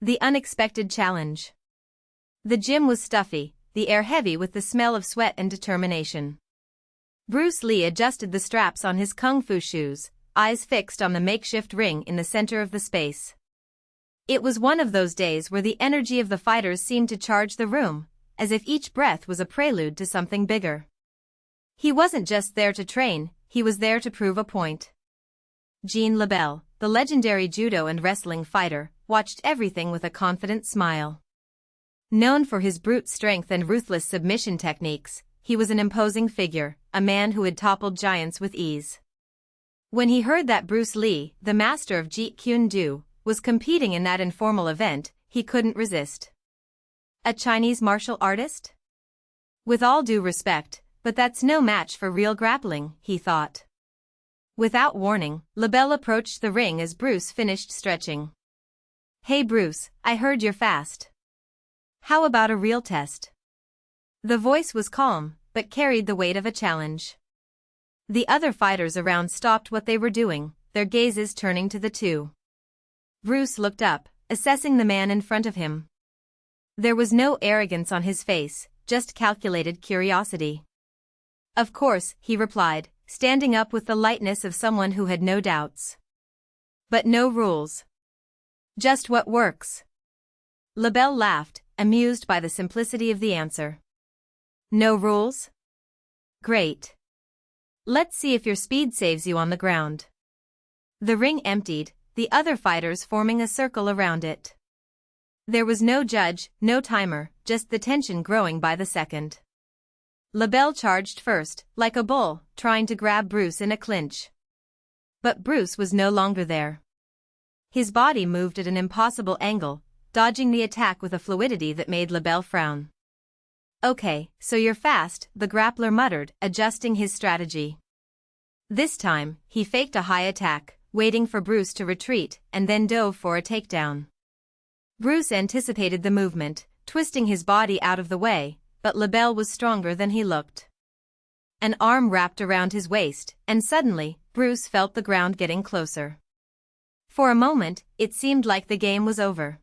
The unexpected challenge. The gym was stuffy, the air heavy with the smell of sweat and determination. Bruce Lee adjusted the straps on his kung fu shoes, eyes fixed on the makeshift ring in the center of the space. It was one of those days where the energy of the fighters seemed to charge the room, as if each breath was a prelude to something bigger. He wasn't just there to train, he was there to prove a point. LeBell, the legendary judo and wrestling fighter, watched everything with a confident smile. Known for his brute strength and ruthless submission techniques, he was an imposing figure, a man who had toppled giants with ease. When he heard that Bruce Lee, the master of Jeet Kune Do, was competing in that informal event, he couldn't resist. A Chinese martial artist? With all due respect, but that's no match for real grappling, he thought. Without warning, LeBell approached the ring as Bruce finished stretching. "Hey Bruce, I heard you're fast. How about a real test?" The voice was calm, but carried the weight of a challenge. The other fighters around stopped what they were doing, their gazes turning to the two. Bruce looked up, assessing the man in front of him. There was no arrogance on his face, just calculated curiosity. "Of course," he replied, standing up with the lightness of someone who had no doubts. "But no rules. Just what works." LeBell laughed, amused by the simplicity of the answer. "No rules? Great. Let's see if your speed saves you on the ground." The ring emptied, the other fighters forming a circle around it. There was no judge, no timer, just the tension growing by the second. LeBell charged first, like a bull, trying to grab Bruce in a clinch. But Bruce was no longer there. His body moved at an impossible angle, dodging the attack with a fluidity that made LeBell frown. "Okay, so you're fast," the grappler muttered, adjusting his strategy. This time, he faked a high attack, waiting for Bruce to retreat, and then dove for a takedown. Bruce anticipated the movement, twisting his body out of the way, but LeBell was stronger than he looked. An arm wrapped around his waist, and suddenly, Bruce felt the ground getting closer. For a moment, it seemed like the game was over.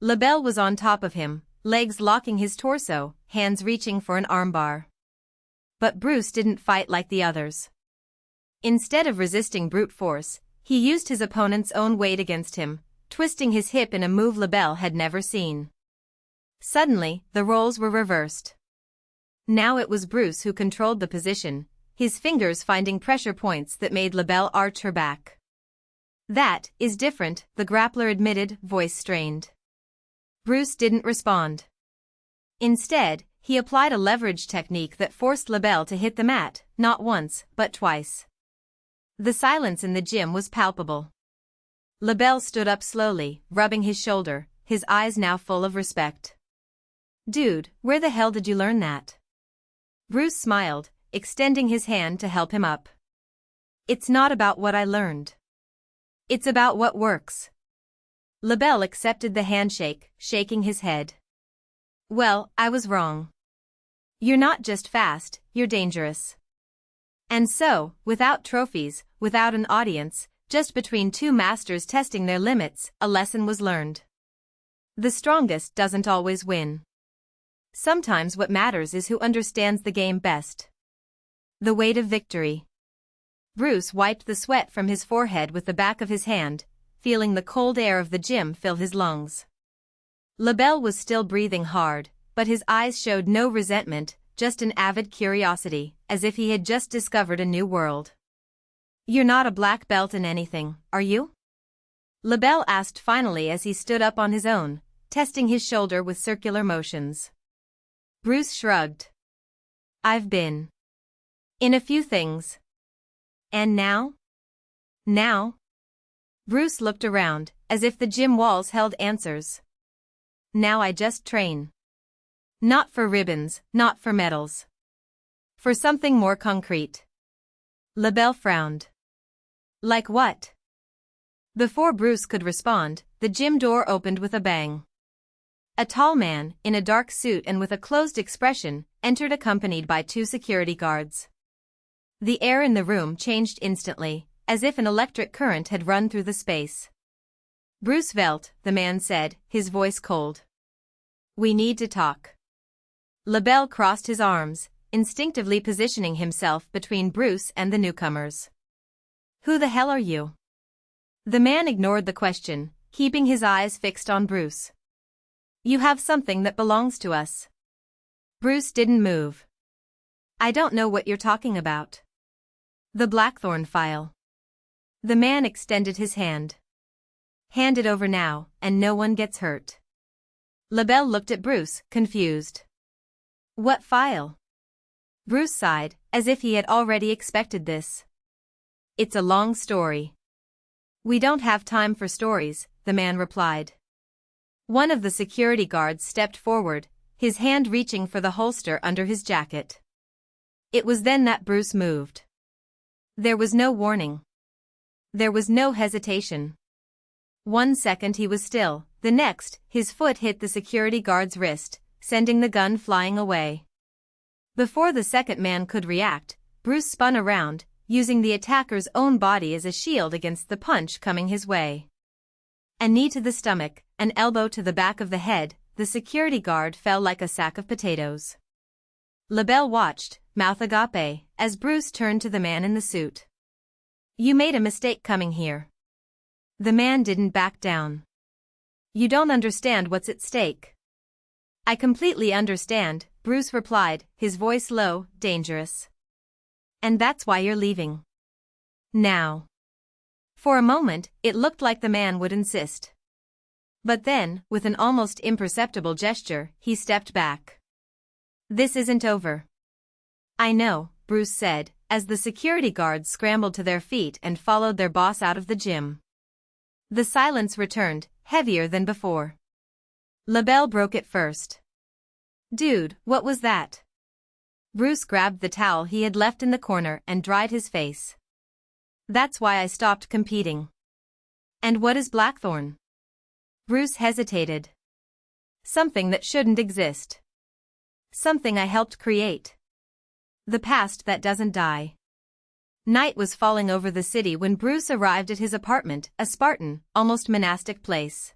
LeBell was on top of him, legs locking his torso, hands reaching for an armbar. But Bruce didn't fight like the others. Instead of resisting brute force, he used his opponent's own weight against him, twisting his hip in a move LeBell had never seen. Suddenly, the roles were reversed. Now it was Bruce who controlled the position, his fingers finding pressure points that made LeBell arch her back. "That is different," the grappler admitted, voice strained. Bruce didn't respond. Instead, he applied a leverage technique that forced LeBell to hit the mat, not once, but twice. The silence in the gym was palpable. LeBell stood up slowly, rubbing his shoulder, his eyes now full of respect. "Dude, where the hell did you learn that?" Bruce smiled, extending his hand to help him up. "It's not about what I learned. It's about what works." LeBell accepted the handshake, shaking his head. "Well, I was wrong. You're not just fast, you're dangerous." And so, without trophies, without an audience, just between two masters testing their limits, a lesson was learned. The strongest doesn't always win. Sometimes what matters is who understands the game best. The weight of victory. Bruce wiped the sweat from his forehead with the back of his hand, feeling the cold air of the gym fill his lungs. LeBell was still breathing hard, but his eyes showed no resentment, just an avid curiosity, as if he had just discovered a new world. "You're not a black belt in anything, are you?" LeBell asked finally as he stood up on his own, testing his shoulder with circular motions. Bruce shrugged. "I've been in a few things. And now?" "Now?" Bruce looked around, as if the gym walls held answers. "Now I just train. Not for ribbons, not for medals. For something more concrete." LeBell frowned. "Like what?" Before Bruce could respond, the gym door opened with a bang. A tall man, in a dark suit and with a closed expression, entered accompanied by two security guards. The air in the room changed instantly, as if an electric current had run through the space. Bruce Velt, the man said, his voice cold. We need to talk. LeBell crossed his arms, instinctively positioning himself between Bruce and the newcomers. Who the hell are you? The man ignored the question, keeping his eyes fixed on Bruce. You have something that belongs to us. Bruce didn't move. I don't know what you're talking about. The Blackthorn file. The man extended his hand. Hand it over now, and no one gets hurt. LeBell looked at Bruce, confused. What file? Bruce sighed, as if he had already expected this. It's a long story. We don't have time for stories, the man replied. One of the security guards stepped forward, his hand reaching for the holster under his jacket. It was then that Bruce moved. There was no warning. There was no hesitation. 1 second he was still, the next, his foot hit the security guard's wrist, sending the gun flying away. Before the second man could react, Bruce spun around, using the attacker's own body as a shield against the punch coming his way. A knee to the stomach, an elbow to the back of the head, the security guard fell like a sack of potatoes. LeBell watched, mouth agape, as Bruce turned to the man in the suit. You made a mistake coming here. The man didn't back down. You don't understand what's at stake. I completely understand, Bruce replied, his voice low, dangerous. And that's why you're leaving. Now. For a moment, it looked like the man would insist. But then, with an almost imperceptible gesture, he stepped back. This isn't over. I know, Bruce said, as the security guards scrambled to their feet and followed their boss out of the gym. The silence returned, heavier than before. LeBell broke it first. Dude, what was that? Bruce grabbed the towel he had left in the corner and dried his face. That's why I stopped competing. And what is Blackthorn? Bruce hesitated. Something that shouldn't exist. Something I helped create. The past that doesn't die. Night was falling over the city when Bruce arrived at his apartment, a Spartan, almost monastic place.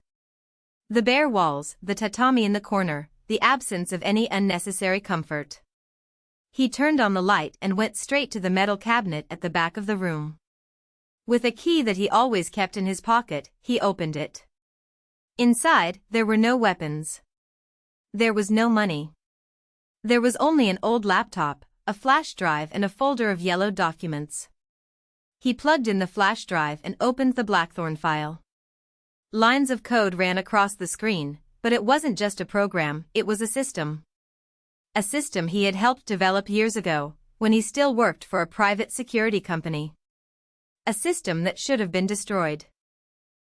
The bare walls, the tatami in the corner, the absence of any unnecessary comfort. He turned on the light and went straight to the metal cabinet at the back of the room. With a key that he always kept in his pocket, he opened it. Inside, there were no weapons. There was no money. There was only an old laptop, a flash drive and a folder of yellowed documents. He plugged in the flash drive and opened the Blackthorn file. Lines of code ran across the screen, but it wasn't just a program, it was a system. A system he had helped develop years ago, when he still worked for a private security company. A system that should have been destroyed.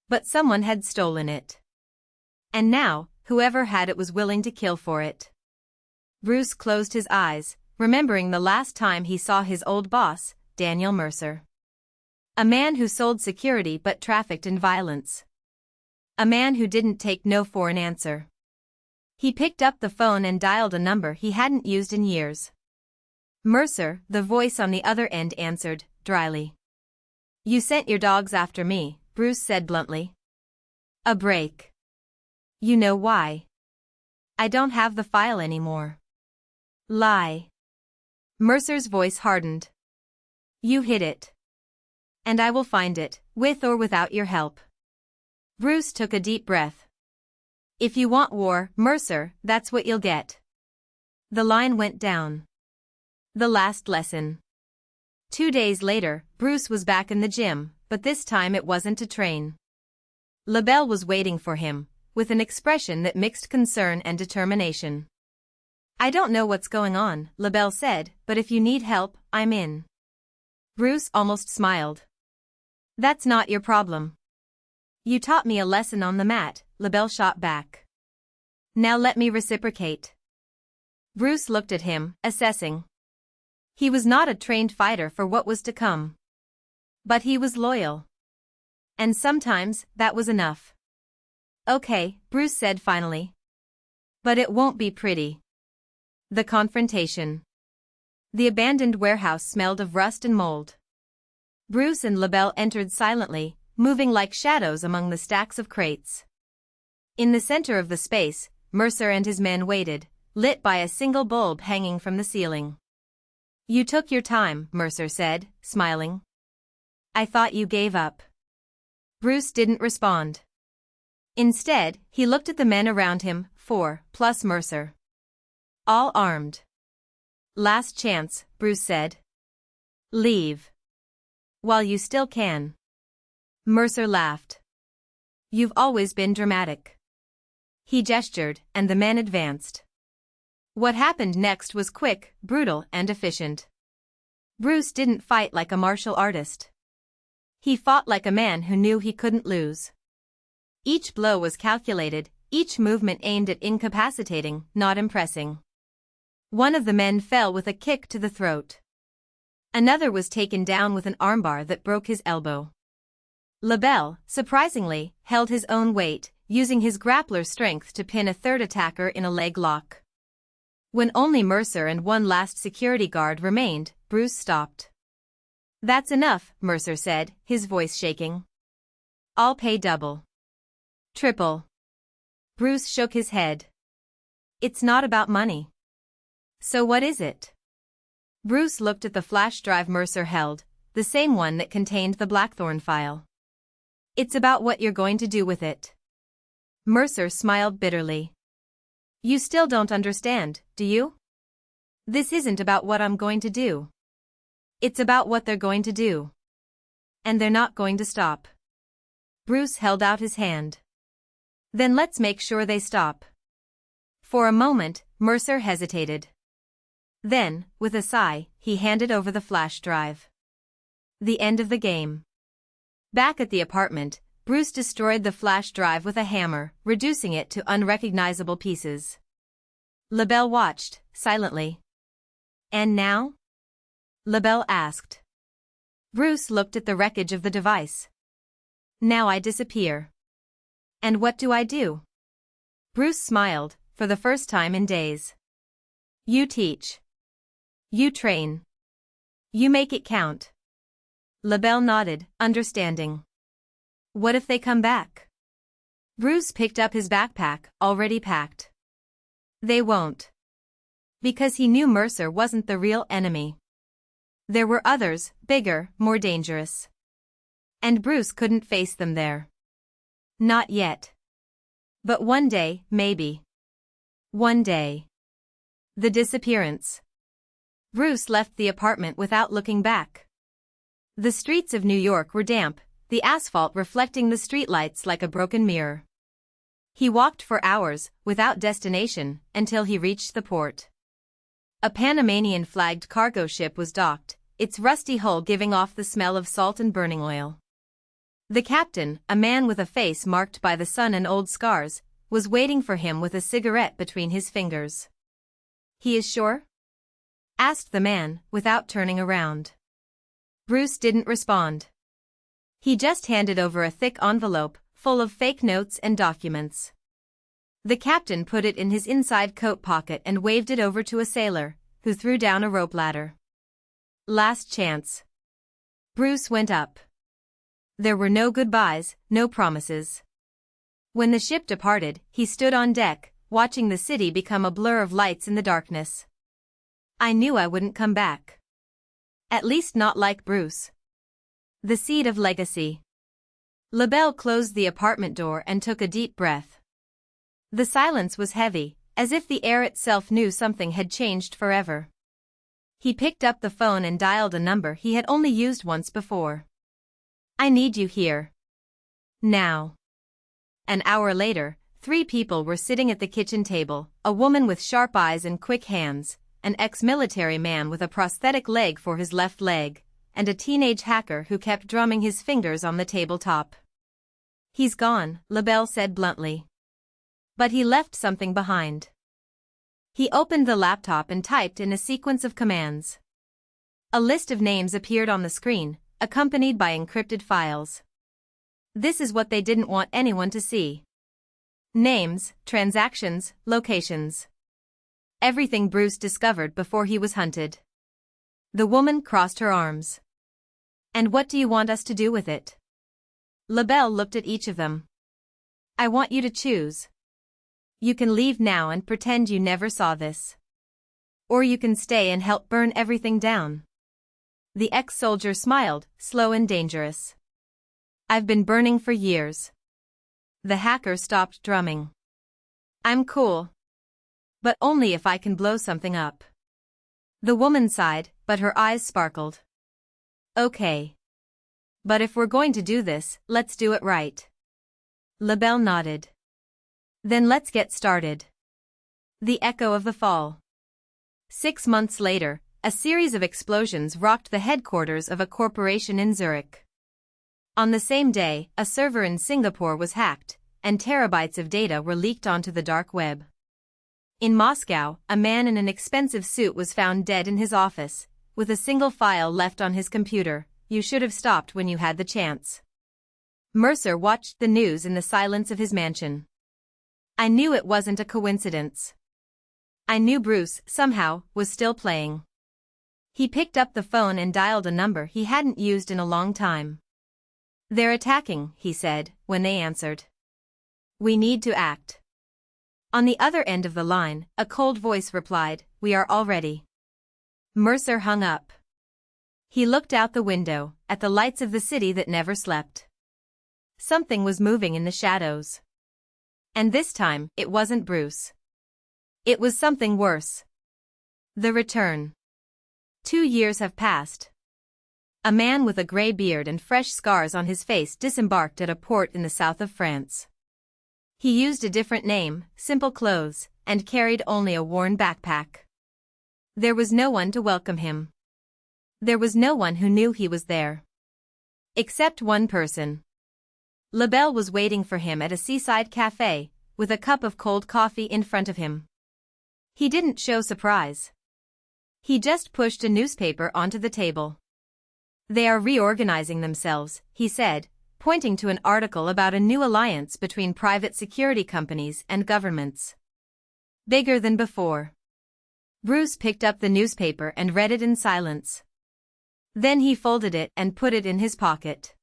But someone had stolen it. And now, whoever had it was willing to kill for it. Bruce closed his eyes, remembering the last time he saw his old boss, Daniel Mercer. A man who sold security but trafficked in violence. A man who didn't take no for an answer. He picked up the phone and dialed a number he hadn't used in years. Mercer, the voice on the other end, answered, dryly. You sent your dogs after me, Bruce said bluntly. A break. You know why? I don't have the file anymore. Lie. Mercer's voice hardened. You hid it. And I will find it, with or without your help. Bruce took a deep breath. If you want war, Mercer, that's what you'll get. The line went down. The last lesson. 2 days later, Bruce was back in the gym, but this time it wasn't to train. LeBell was waiting for him, with an expression that mixed concern and determination. I don't know what's going on, LeBell said, but if you need help, I'm in. Bruce almost smiled. That's not your problem. You taught me a lesson on the mat, LeBell shot back. Now let me reciprocate. Bruce looked at him, assessing. He was not a trained fighter for what was to come. But he was loyal. And sometimes, that was enough. Okay, Bruce said finally. But it won't be pretty. The confrontation. The abandoned warehouse smelled of rust and mold. Bruce and LeBell entered silently, moving like shadows among the stacks of crates. In the center of the space, Mercer and his men waited, lit by a single bulb hanging from the ceiling. "You took your time," Mercer said, smiling. "I thought you gave up." Bruce didn't respond. Instead, he looked at the men around him, 4, plus Mercer. All armed. "Last chance," Bruce said. "Leave. While you still can." Mercer laughed. "You've always been dramatic." He gestured, and the men advanced. What happened next was quick, brutal, and efficient. Bruce didn't fight like a martial artist. He fought like a man who knew he couldn't lose. Each blow was calculated, each movement aimed at incapacitating, not impressing. One of the men fell with a kick to the throat. Another was taken down with an armbar that broke his elbow. LeBell, surprisingly, held his own weight, using his grappler's strength to pin a third attacker in a leg lock. When only Mercer and one last security guard remained, Bruce stopped. "That's enough," Mercer said, his voice shaking. "I'll pay double. Triple." Bruce shook his head. "It's not about money." "So what is it?" Bruce looked at the flash drive Mercer held, the same one that contained the Blackthorn file. "It's about what you're going to do with it." Mercer smiled bitterly. "You still don't understand, do you? This isn't about what I'm going to do. It's about what they're going to do. And they're not going to stop." Bruce held out his hand. "Then let's make sure they stop." For a moment, Mercer hesitated. Then, with a sigh, he handed over the flash drive. The end of the game. Back at the apartment, Bruce destroyed the flash drive with a hammer, reducing it to unrecognizable pieces. LeBell watched, silently. "And now?" LeBell asked. Bruce looked at the wreckage of the device. "Now I disappear." "And what do I do?" Bruce smiled, for the first time in days. "You teach. You train. You make it count." LeBell nodded, understanding. "What if they come back?" Bruce picked up his backpack, already packed. "They won't." Because he knew Mercer wasn't the real enemy. There were others, bigger, more dangerous. And Bruce couldn't face them there. Not yet. But one day, maybe. One day. The disappearance. Bruce left the apartment without looking back. The streets of New York were damp, the asphalt reflecting the streetlights like a broken mirror. He walked for hours, without destination, until he reached the port. A Panamanian-flagged cargo ship was docked, its rusty hull giving off the smell of salt and burning oil. The captain, a man with a face marked by the sun and old scars, was waiting for him with a cigarette between his fingers. "He is sure?" asked the man, without turning around. Bruce didn't respond. He just handed over a thick envelope, full of fake notes and documents. The captain put it in his inside coat pocket and waved it over to a sailor, who threw down a rope ladder. Last chance. Bruce went up. There were no goodbyes, no promises. When the ship departed, he stood on deck, watching the city become a blur of lights in the darkness. "I knew I wouldn't come back. At least not like Bruce." The seed of legacy. LeBell closed the apartment door and took a deep breath. The silence was heavy, as if the air itself knew something had changed forever. He picked up the phone and dialed a number he had only used once before. "I need you here. Now." An hour later, 3 people were sitting at the kitchen table, a woman with sharp eyes and quick hands, an ex-military man with a prosthetic leg for his left leg, and a teenage hacker who kept drumming his fingers on the tabletop. "He's gone," LeBell said bluntly. "But he left something behind." He opened the laptop and typed in a sequence of commands. A list of names appeared on the screen, accompanied by encrypted files. This is what they didn't want anyone to see. Names, transactions, locations. Everything Bruce discovered before he was hunted. The woman crossed her arms. "And what do you want us to do with it?" LeBell looked at each of them. I want you to choose. You can leave now and pretend you never saw this. Or you can stay and help burn everything down. The ex-soldier smiled, slow and dangerous. I've been burning for years. The hacker stopped drumming. I'm cool. But only if I can blow something up. The woman sighed, but her eyes sparkled. Okay. But if we're going to do this, let's do it right. LeBell nodded. Then let's get started. The echo of the fall. 6 months later, a series of explosions rocked the headquarters of a corporation in Zurich. On the same day, a server in Singapore was hacked, and terabytes of data were leaked onto the dark web. In Moscow, a man in an expensive suit was found dead in his office, with a single file left on his computer. You should have stopped when you had the chance. Mercer watched the news in the silence of his mansion. I knew it wasn't a coincidence. I knew Bruce, somehow, was still playing. He picked up the phone and dialed a number he hadn't used in a long time. They're attacking, he said, when they answered. We need to act. On the other end of the line, a cold voice replied, we are all ready. Mercer hung up. He looked out the window, at the lights of the city that never slept. Something was moving in the shadows. And this time, it wasn't Bruce. It was something worse. The return. 2 years have passed. A man with a gray beard and fresh scars on his face disembarked at a port in the south of France. He used a different name, simple clothes, and carried only a worn backpack. There was no one to welcome him. There was no one who knew he was there. Except one person. LeBell was waiting for him at a seaside cafe, with a cup of cold coffee in front of him. He didn't show surprise. He just pushed a newspaper onto the table. They are reorganizing themselves, he said, pointing to an article about a new alliance between private security companies and governments. Bigger than before. Bruce picked up the newspaper and read it in silence. Then he folded it and put it in his pocket.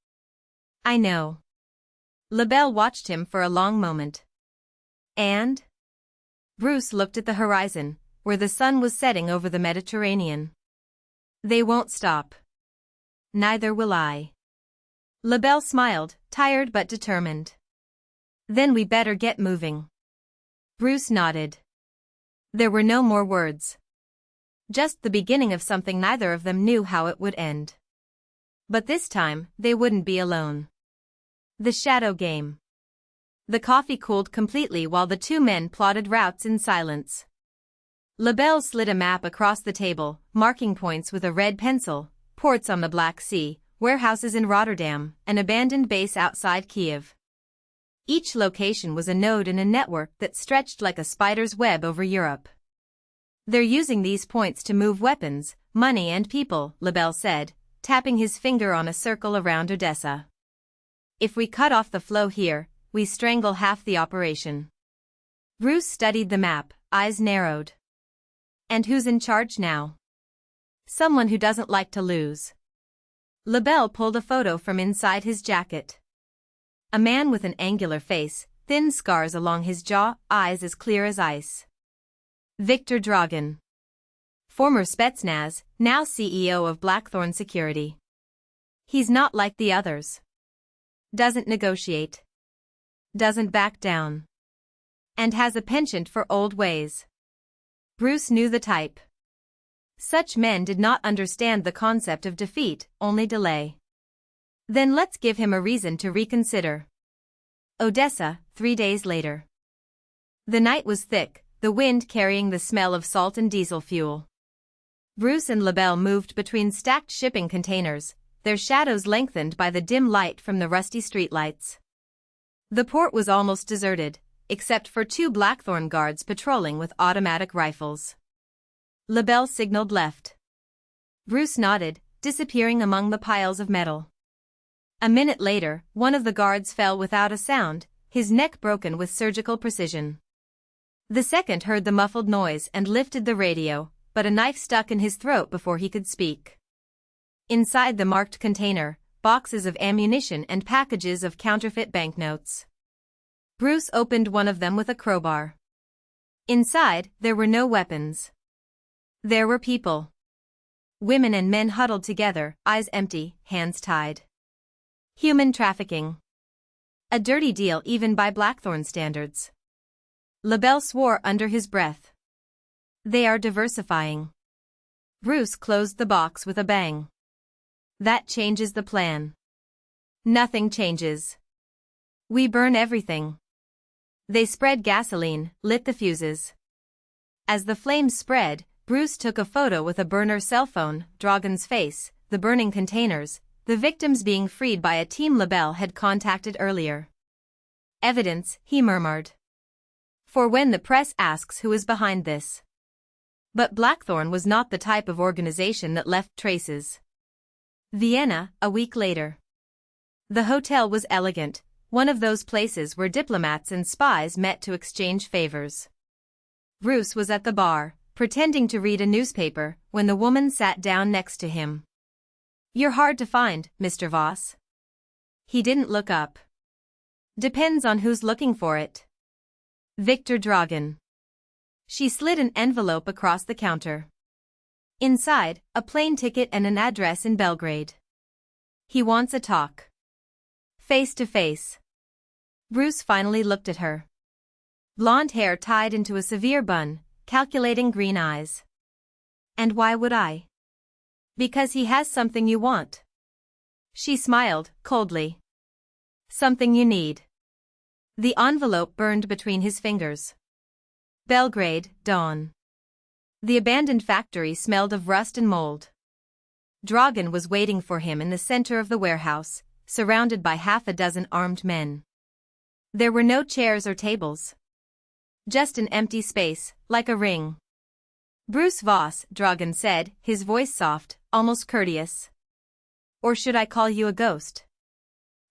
I know. LeBell watched him for a long moment. And? Bruce looked at the horizon, where the sun was setting over the Mediterranean. They won't stop. Neither will I. LeBell smiled, tired but determined. Then we better get moving. Bruce nodded. There were no more words. Just the beginning of something neither of them knew how it would end. But this time, they wouldn't be alone. The shadow game. The coffee cooled completely while the two men plotted routes in silence. LeBell slid a map across the table, marking points with a red pencil, ports on the Black Sea, warehouses in Rotterdam, an abandoned base outside Kiev. Each location was a node in a network that stretched like a spider's web over Europe. They're using these points to move weapons, money and people, LeBell said, tapping his finger on a circle around Odessa. If we cut off the flow here, we strangle half the operation. Bruce studied the map, eyes narrowed. And who's in charge now? Someone who doesn't like to lose. LeBell pulled a photo from inside his jacket. A man with an angular face, thin scars along his jaw, eyes as clear as ice. Viktor Dragan. Former Spetsnaz, now CEO of Blackthorn Security. He's not like the others. Doesn't negotiate. Doesn't back down. And has a penchant for old ways. Bruce knew the type. Such men did not understand the concept of defeat, only delay. Then let's give him a reason to reconsider. Odessa, 3 days later. The night was thick, the wind carrying the smell of salt and diesel fuel. Bruce and LeBell moved between stacked shipping containers, their shadows lengthened by the dim light from the rusty streetlights. The port was almost deserted, except for 2 Blackthorn guards patrolling with automatic rifles. LeBell signaled left. Bruce nodded, disappearing among the piles of metal. A minute later, one of the guards fell without a sound, his neck broken with surgical precision. The second heard the muffled noise and lifted the radio, but a knife stuck in his throat before he could speak. Inside the marked container, boxes of ammunition and packages of counterfeit banknotes. Bruce opened one of them with a crowbar. Inside, there were no weapons. There were people. Women and men huddled together, eyes empty, hands tied. Human trafficking. A dirty deal even by Blackthorn standards. LeBell swore under his breath. They are diversifying. Bruce closed the box with a bang. That changes the plan. Nothing changes. We burn everything. They spread gasoline, lit the fuses. As the flames spread, Bruce took a photo with a burner cell phone, Dragon's face, the burning containers, the victims being freed by a team LeBell had contacted earlier. Evidence, he murmured. For when the press asks who is behind this. But Blackthorn was not the type of organization that left traces. Vienna, a week later. The hotel was elegant, one of those places where diplomats and spies met to exchange favors. Bruce was at the bar, pretending to read a newspaper, when the woman sat down next to him. You're hard to find, Mr. Voss. He didn't look up. Depends on who's looking for it. Victor Dragan. She slid an envelope across the counter. Inside, a plane ticket and an address in Belgrade. He wants a talk. Face to face. Bruce finally looked at her. Blonde hair tied into a severe bun, calculating green eyes. And why would I? Because he has something you want. She smiled, coldly. Something you need. The envelope burned between his fingers. Belgrade, dawn. The abandoned factory smelled of rust and mold. Dragan was waiting for him in the center of the warehouse, surrounded by half a dozen armed men. There were no chairs or tables. Just an empty space, like a ring. Bruce Voss, Dragan said, his voice soft, almost courteous. Or should I call you a ghost?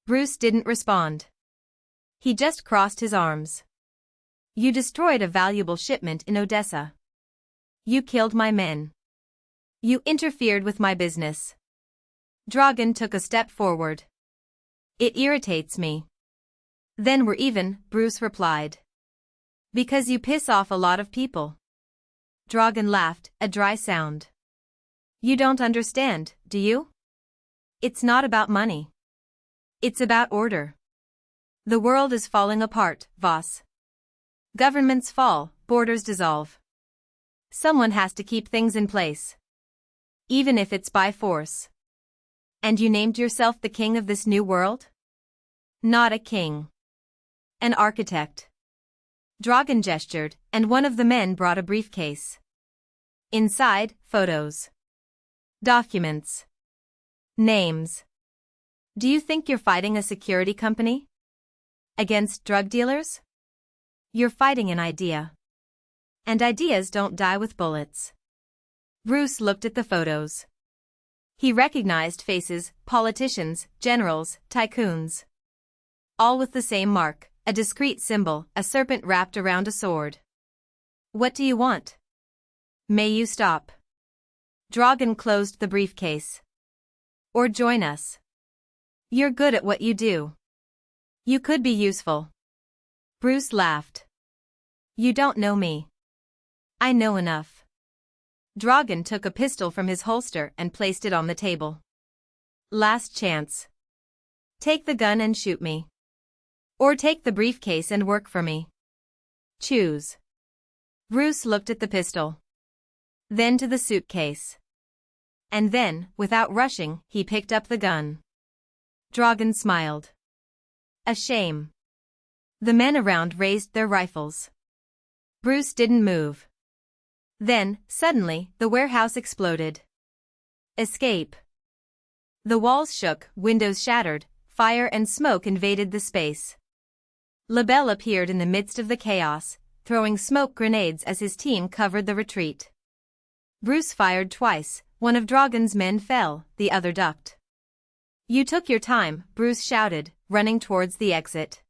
Bruce didn't respond. He just crossed his arms. You destroyed a valuable shipment in Odessa. You killed my men. You interfered with my business. Dragan took a step forward. It irritates me. Then we're even, Bruce replied. Because you piss off a lot of people. Dragan laughed, a dry sound. You don't understand, do you? It's not about money. It's about order. The world is falling apart, Voss. Governments fall, borders dissolve. Someone has to keep things in place. Even if it's by force. And you named yourself the king of this new world? Not a king. An architect. Dragan gestured, and one of the men brought a briefcase. Inside, photos. Documents. Names. Do you think you're fighting a security company? Against drug dealers? You're fighting an idea. And ideas don't die with bullets. Bruce looked at the photos. He recognized faces, politicians, generals, tycoons. All with the same mark, a discreet symbol, a serpent wrapped around a sword. What do you want? May you stop? Dragan closed the briefcase. Or join us. You're good at what you do. You could be useful. Bruce laughed. You don't know me. I know enough. Dragan took a pistol from his holster and placed it on the table. Last chance. Take the gun and shoot me. Or take the briefcase and work for me. Choose. Bruce looked at the pistol. Then to the suitcase. And then, without rushing, he picked up the gun. Dragan smiled. A shame. The men around raised their rifles. Bruce didn't move. Then, suddenly, the warehouse exploded. Escape. The walls shook, windows shattered, fire and smoke invaded the space. LeBell appeared in the midst of the chaos, throwing smoke grenades as his team covered the retreat. Bruce fired twice, one of Dragan's men fell, the other ducked. You took your time, Bruce shouted, running towards the exit.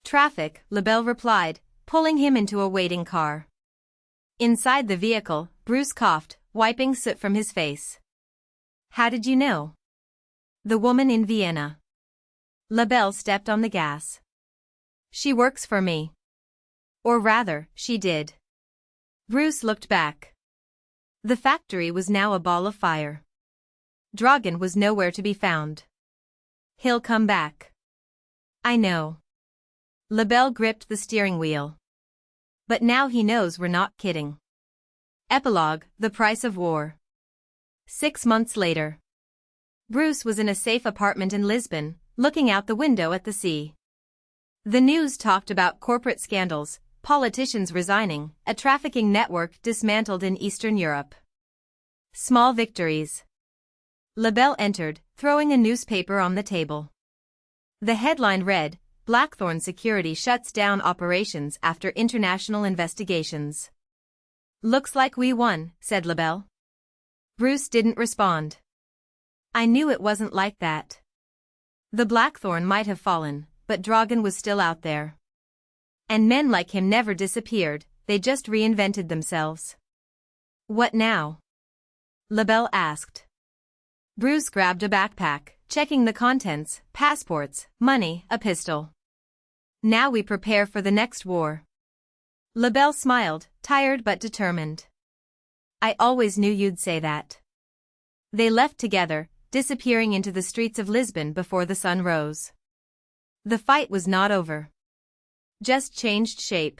Traffic, LeBell replied, pulling him into a waiting car. Inside the vehicle, Bruce coughed, wiping soot from his face. How did you know? The woman in Vienna. LeBell stepped on the gas. She works for me. Or rather, she did. Bruce looked back. The factory was now a ball of fire. Dragan was nowhere to be found. He'll come back. I know. LeBell gripped the steering wheel. But now he knows we're not kidding. Epilogue: The Price of War. 6 months later. Bruce was in a safe apartment in Lisbon, looking out the window at the sea. The news talked about corporate scandals, politicians resigning, a trafficking network dismantled in Eastern Europe. Small victories. LeBell entered, throwing a newspaper on the table. The headline read, Blackthorn Security shuts down operations after international investigations. Looks like we won, said LeBell. Bruce didn't respond. I knew it wasn't like that. The Blackthorn might have fallen, but Dragan was still out there. And men like him never disappeared, they just reinvented themselves. What now? LeBell asked. Bruce grabbed a backpack, checking the contents, passports, money, a pistol. Now we prepare for the next war. LeBell smiled, tired but determined. I always knew you'd say that. They left together, disappearing into the streets of Lisbon before the sun rose. The fight was not over. Just changed shape.